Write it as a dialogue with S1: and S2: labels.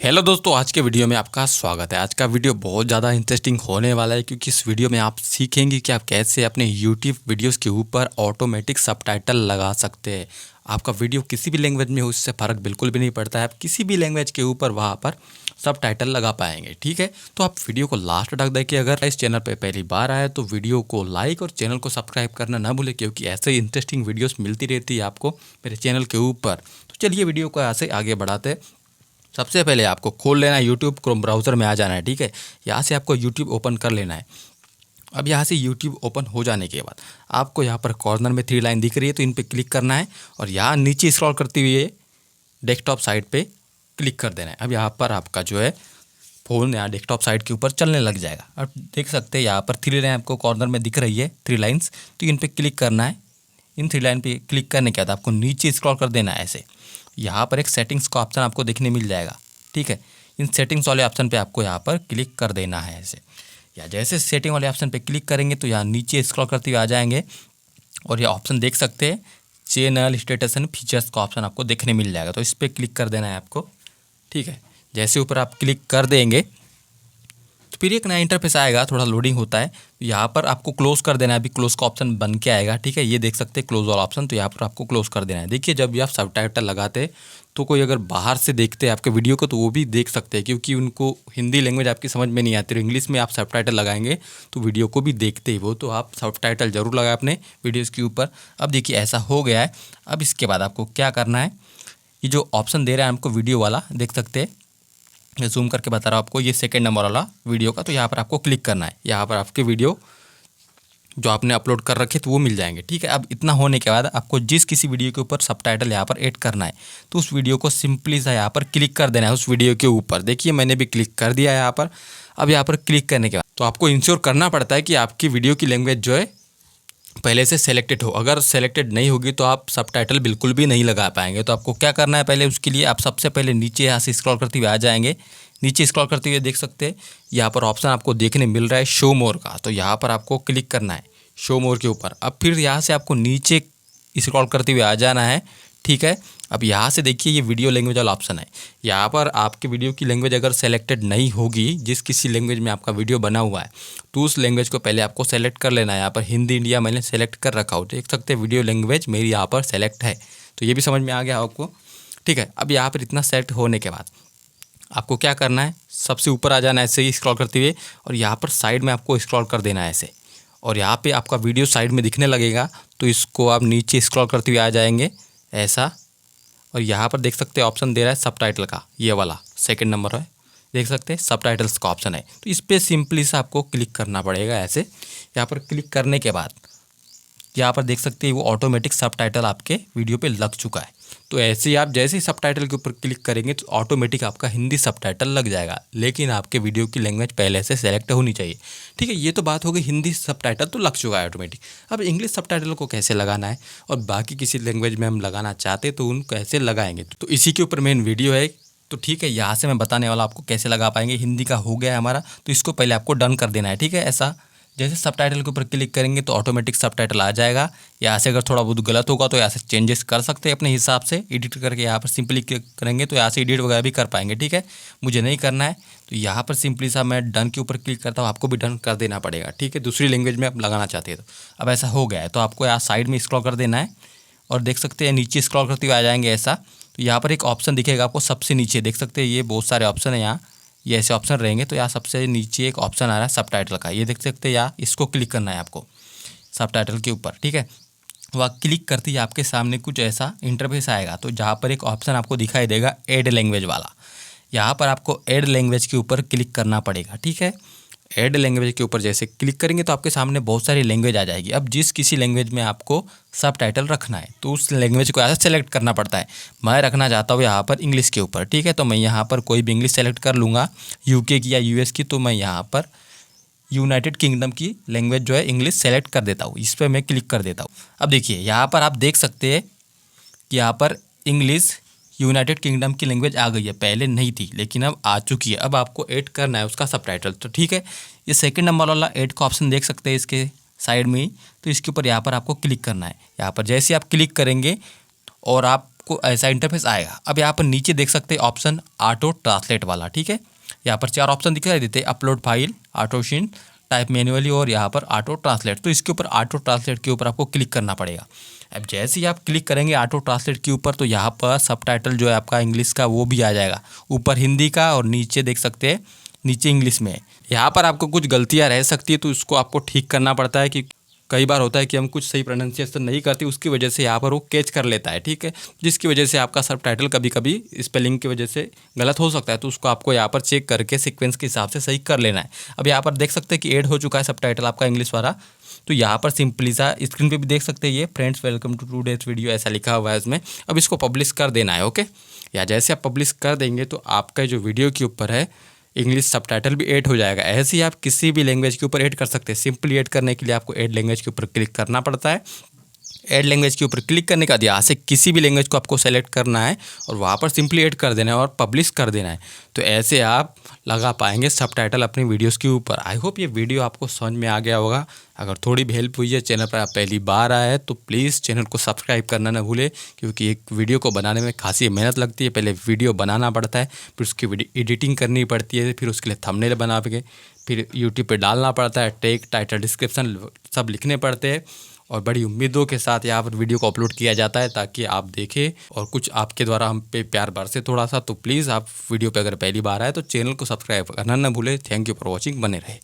S1: Hello दोस्तों, आज के वीडियो में आपका स्वागत है। आज का वीडियो बहुत ज़्यादा इंटरेस्टिंग होने वाला है क्योंकि इस वीडियो में आप सीखेंगे कि आप कैसे अपने यूट्यूब वीडियोस के ऊपर ऑटोमेटिक सबटाइटल लगा सकते हैं। आपका वीडियो किसी भी लैंग्वेज में हो, इससे फ़र्क बिल्कुल भी नहीं पड़ता है। आप किसी भी लैंग्वेज के ऊपर वहाँ पर सबटाइटल लगा पाएंगे। ठीक है, तो आप वीडियो को लास्ट तक देखिए। अगर इस चैनल पर पहली बार आए तो वीडियो को लाइक और चैनल को सब्सक्राइब करना ना भूलें, क्योंकि ऐसे ही इंटरेस्टिंग वीडियोज़ मिलती रहती है आपको मेरे चैनल के ऊपर। तो चलिए वीडियो को यहाँ से आगे बढ़ाते हैं। सबसे पहले आपको खोल लेना है यूट्यूब, क्रोम ब्राउज़र में आ जाना है। ठीक है, यहाँ से आपको यूट्यूब ओपन कर लेना है। अब यहाँ से यूट्यूब ओपन हो जाने के बाद आपको यहाँ पर कॉर्नर में 3 लाइन दिख रही है, तो इन पे क्लिक करना है और यहाँ नीचे स्क्रॉल करते हुए डेस्कटॉप साइट पे क्लिक कर देना है। अब यहाँ पर आपका जो है फ़ोन यहाँ डेस्कटॉप साइट के ऊपर चलने लग जाएगा। अब देख सकते हैं यहाँ पर 3 लाइन आपको कॉर्नर में दिख रही है, 3 लाइन्स, तो इन पर क्लिक करना है। इन 3 लाइन पे क्लिक करने के बाद आपको नीचे स्क्रॉल कर देना है ऐसे। यहाँ पर एक सेटिंग्स का ऑप्शन आपको देखने मिल जाएगा। ठीक है, इन सेटिंग्स वाले ऑप्शन पे आपको यहाँ पर क्लिक कर देना है ऐसे। या जैसे सेटिंग वाले ऑप्शन पे क्लिक करेंगे तो यहाँ नीचे स्क्रॉल करते हुए आ जाएंगे और ये ऑप्शन देख सकते हैं, चैनल स्टेटस एंड फीचर्स का ऑप्शन आपको देखने मिल जाएगा। तो इस पर क्लिक कर देना है आपको। ठीक है, जैसे ऊपर आप क्लिक कर देंगे तो फिर एक नया इंटरफेस आएगा, थोड़ा लोडिंग होता है। यहाँ पर आपको क्लोज कर देना है, अभी क्लोज का ऑप्शन बन के आएगा। ठीक है, ये देख सकते हैं क्लोज वाला ऑप्शन, तो यहाँ पर आपको क्लोज कर देना है। देखिए, जब भी आप सबटाइटल लगाते तो कोई अगर बाहर से देखते हैं आपके वीडियो को तो वो भी देख सकते हैं, क्योंकि उनको हिंदी लैंग्वेज आपकी समझ में नहीं आती। इंग्लिश में आप सबटाइटल लगाएंगे तो वीडियो को भी देखते ही वो, तो आप सबटाइटल जरूर लगाएं अपने वीडियोज़ के ऊपर। अब देखिए ऐसा हो गया है। अब इसके बाद आपको क्या करना है, ये जो ऑप्शन दे रहा है आपको वीडियो वाला, देख सकते हैं, मैं जूम करके बता रहा हूँ आपको, ये सेकंड नंबर वाला वीडियो का। तो यहाँ पर आपको क्लिक करना है। यहाँ पर आपके वीडियो जो आपने अपलोड कर रखे तो वो मिल जाएंगे। ठीक है, अब इतना होने के बाद आपको जिस किसी वीडियो के ऊपर सबटाइटल यहाँ पर ऐड करना है तो उस वीडियो को सिंपली सा यहाँ पर क्लिक कर देना है उस वीडियो के ऊपर। देखिए मैंने भी क्लिक कर दिया है यहाँ पर। अब यहाँ पर क्लिक करने के बाद तो आपको इंश्योर करना पड़ता है कि आपकी वीडियो की लैंग्वेज जो है पहले से सेलेक्टेड हो। अगर सेलेक्टेड नहीं होगी तो आप सबटाइटल बिल्कुल भी नहीं लगा पाएंगे। तो आपको क्या करना है, पहले उसके लिए आप सबसे पहले नीचे यहाँ से स्क्रॉल करते हुए आ जाएंगे। नीचे स्क्रॉल करते हुए देख सकते हैं यहाँ पर ऑप्शन आपको देखने मिल रहा है शो मोर का, तो यहाँ पर आपको क्लिक करना है शो मोर के ऊपर। अब फिर यहाँ से आपको नीचे स्क्रॉल करते हुए आ जाना है। ठीक है, अब यहाँ से देखिए ये वीडियो लैंग्वेज वाला ऑप्शन है। यहाँ पर आपकी वीडियो की लैंग्वेज अगर सेलेक्टेड नहीं होगी, जिस किसी लैंग्वेज में आपका वीडियो बना हुआ है, तो उस लैंग्वेज को पहले आपको सेलेक्ट कर लेना है। यहाँ पर हिंदी इंडिया मैंने सेलेक्ट कर रखा हो, देख सकते हैं वीडियो लैंग्वेज मेरी यहाँ पर सेलेक्ट है, तो ये भी समझ में आ गया आपको। ठीक है, अब यहाँ पर इतना सेलेक्ट होने के बाद आपको क्या करना है, सबसे ऊपर आ जाना है ऐसे ही स्क्रॉल करते हुए और यहाँ पर साइड में आपको स्क्रॉल कर देना है ऐसे। और यहाँ पे आपका वीडियो साइड में दिखने लगेगा, तो इसको आप नीचे स्क्रॉल करते हुए आ जाएंगे ऐसा। और यहाँ पर देख सकते हैं ऑप्शन दे रहा है सबटाइटल का, ये वाला सेकंड नंबर है, देख सकते हैं सबटाइटल्स का ऑप्शन है। तो इस पर सिंपली से आपको क्लिक करना पड़ेगा ऐसे। यहाँ पर क्लिक करने के बाद यहाँ पर देख सकते हैं वो ऑटोमेटिक सबटाइटल आपके वीडियो पे लग चुका है। तो ऐसे ही आप जैसे ही सबटाइटल के ऊपर क्लिक करेंगे तो ऑटोमेटिक आपका हिंदी सबटाइटल लग जाएगा, लेकिन आपके वीडियो की लैंग्वेज पहले से सेलेक्ट होनी चाहिए। ठीक है, ये तो बात हो गई, हिंदी सबटाइटल तो लग चुका है ऑटोमेटिक। अब इंग्लिश सबटाइटल को कैसे लगाना है और बाकी किसी लैंग्वेज में हम लगाना चाहते तो उन कैसे लगाएंगे, तो इसी के ऊपर मेन वीडियो है। तो ठीक है, यहाँ से मैं बताने वाला आपको कैसे लगा पाएंगे। हिंदी का हो गया है हमारा, तो इसको पहले आपको डन कर देना है। ठीक है, ऐसा जैसे सबटाइटल के ऊपर क्लिक करेंगे तो ऑटोमेटिक सबटाइटल आ जाएगा। यहाँ से अगर थोड़ा बहुत गलत होगा तो यहाँ से चेंजेस कर सकते हैं अपने हिसाब से, एडिट करके यहाँ पर सिंपली क्लिक करेंगे तो यहाँ से एडिट वगैरह भी कर पाएंगे। ठीक है, मुझे नहीं करना है तो यहाँ पर सिंपली सा मैं डन के ऊपर क्लिक करता हूँ, आपको भी डन कर देना पड़ेगा। ठीक है, दूसरी लैंग्वेज में आप लगाना चाहते हैं तो। अब ऐसा हो गया है तो आपको यहाँ साइड में स्क्रॉल कर देना है और देख सकते हैं नीचे स्क्रॉल करते हुए आ जाएंगे ऐसा। तो यहाँ पर एक ऑप्शन दिखेगा आपको सबसे नीचे, देख सकते हैं ये बहुत सारे ऑप्शन है यहाँ, ये ऐसे ऑप्शन रहेंगे। तो यहाँ सबसे नीचे एक ऑप्शन आ रहा है सबटाइटल का, ये देख सकते हैं यहाँ, इसको क्लिक करना है आपको सबटाइटल के ऊपर। ठीक है, वह क्लिक करते ही आपके सामने कुछ ऐसा इंटरफेस आएगा। तो जहाँ पर एक ऑप्शन आपको दिखाई देगा ऐड लैंग्वेज वाला, यहाँ पर आपको ऐड लैंग्वेज के ऊपर क्लिक करना पड़ेगा। ठीक है, ऐड लैंग्वेज के ऊपर जैसे क्लिक करेंगे तो आपके सामने बहुत सारी लैंग्वेज आ जाएगी। अब जिस किसी लैंग्वेज में आपको सबटाइटल रखना है तो उस लैंग्वेज को ऐसा सेलेक्ट करना पड़ता है। मैं रखना चाहता हूँ यहाँ पर इंग्लिश के ऊपर। ठीक है, तो मैं यहाँ पर कोई भी इंग्लिश सेलेक्ट कर लूँगा, यूके की या यूएस की, तो मैं यहाँ पर यूनाइटेड किंगडम की लैंग्वेज जो है इंग्लिश सेलेक्ट कर देता हूँ, इस पर मैं क्लिक कर देता हूँ। अब देखिए यहाँ पर आप देख सकते हैं कि यहाँ पर इंग्लिश यूनाइटेड किंगडम की लैंग्वेज आ गई है, पहले नहीं थी लेकिन अब आ चुकी है। अब आपको ऐड करना है उसका सबटाइटल। तो ठीक है, ये सेकंड नंबर वाला ऐड का ऑप्शन देख सकते हैं इसके साइड में ही, तो इसके ऊपर यहाँ पर आपको क्लिक करना है। यहाँ पर जैसे आप क्लिक करेंगे और आप आपको ऐसा इंटरफेस आएगा। अब यहाँ पर नीचे देख सकते हैं ऑप्शन ऑटो ट्रांसलेट वाला, ठीक है। यहाँ पर 4 ऑप्शन दिखाई देते हैं, upload file, auto Shin, type manually और यहाँ पर ऑटो ट्रांसलेट। तो इसके ऊपर ऑटो ट्रांसलेट के ऊपर आपको क्लिक करना पड़ेगा। अब जैसे ही आप क्लिक करेंगे ऑटो ट्रांसलेट के ऊपर तो यहाँ पर सबटाइटल जो है आपका इंग्लिश का वो भी आ जाएगा, ऊपर हिंदी का और नीचे देख सकते हैं नीचे इंग्लिश में। यहाँ पर आपको कुछ गलतियाँ रह सकती है तो उसको आपको ठीक करना पड़ता है कि कई बार होता है कि हम कुछ सही प्रोनाउंसिएशन नहीं करते, उसकी वजह से यहाँ पर वो कैच कर लेता है, ठीक है, जिसकी वजह से आपका सबटाइटल कभी कभी स्पेलिंग की वजह से गलत हो सकता है। तो उसको आपको यहाँ पर चेक करके सीक्वेंस के हिसाब से सही कर लेना है। अब यहाँ पर देख सकते हैं कि ऐड हो चुका है सबटाइटल आपका इंग्लिश वाला। तो यहाँ पर सिंपली सा स्क्रीन पे भी देख सकते हैं ये friends welcome to today's video ऐसा लिखा हुआ है इसमें। अब इसको पब्लिश कर देना है, ओके। या जैसे आप पब्लिश कर देंगे तो आपका जो वीडियो के ऊपर है इंग्लिश सबटाइटल भी ऐड हो जाएगा। ऐसे ही आप किसी भी लैंग्वेज के ऊपर ऐड कर सकते हैं। सिंपली ऐड करने के लिए आपको ऐड लैंग्वेज के ऊपर क्लिक करना पड़ता है। ऐड लैंग्वेज के ऊपर क्लिक करने का यहाँ से किसी भी लैंग्वेज को आपको सेलेक्ट करना है और वहाँ पर सिंपली ऐड कर देना है और पब्लिश कर देना है। तो ऐसे आप लगा पाएंगे सबटाइटल अपनी वीडियोस के ऊपर। आई होप ये वीडियो आपको समझ में आ गया होगा। अगर थोड़ी भी हेल्प हुई है, चैनल पर आप पहली बार आए हैं तो प्लीज़ चैनल को सब्सक्राइब करना ना भूलें, क्योंकि एक वीडियो को बनाने में खासी मेहनत लगती है। पहले वीडियो बनाना पड़ता है, फिर उसकी वीडियो एडिटिंग करनी पड़ती है, फिर उसके लिए थंबनेल बना के फिर यूट्यूब पे डालना पड़ता है, टैग, टाइटल, डिस्क्रिप्शन सब लिखने पड़ते हैं। और बड़ी उम्मीदों के साथ यहाँ पर वीडियो को अपलोड किया जाता है ताकि आप देखें और कुछ आपके द्वारा हम पे प्यार बरसे थोड़ा सा। तो प्लीज़ आप वीडियो पे अगर पहली बार आए तो चैनल को सब्सक्राइब करना ना भूलें। थैंक यू फॉर वॉचिंग, बने रहे।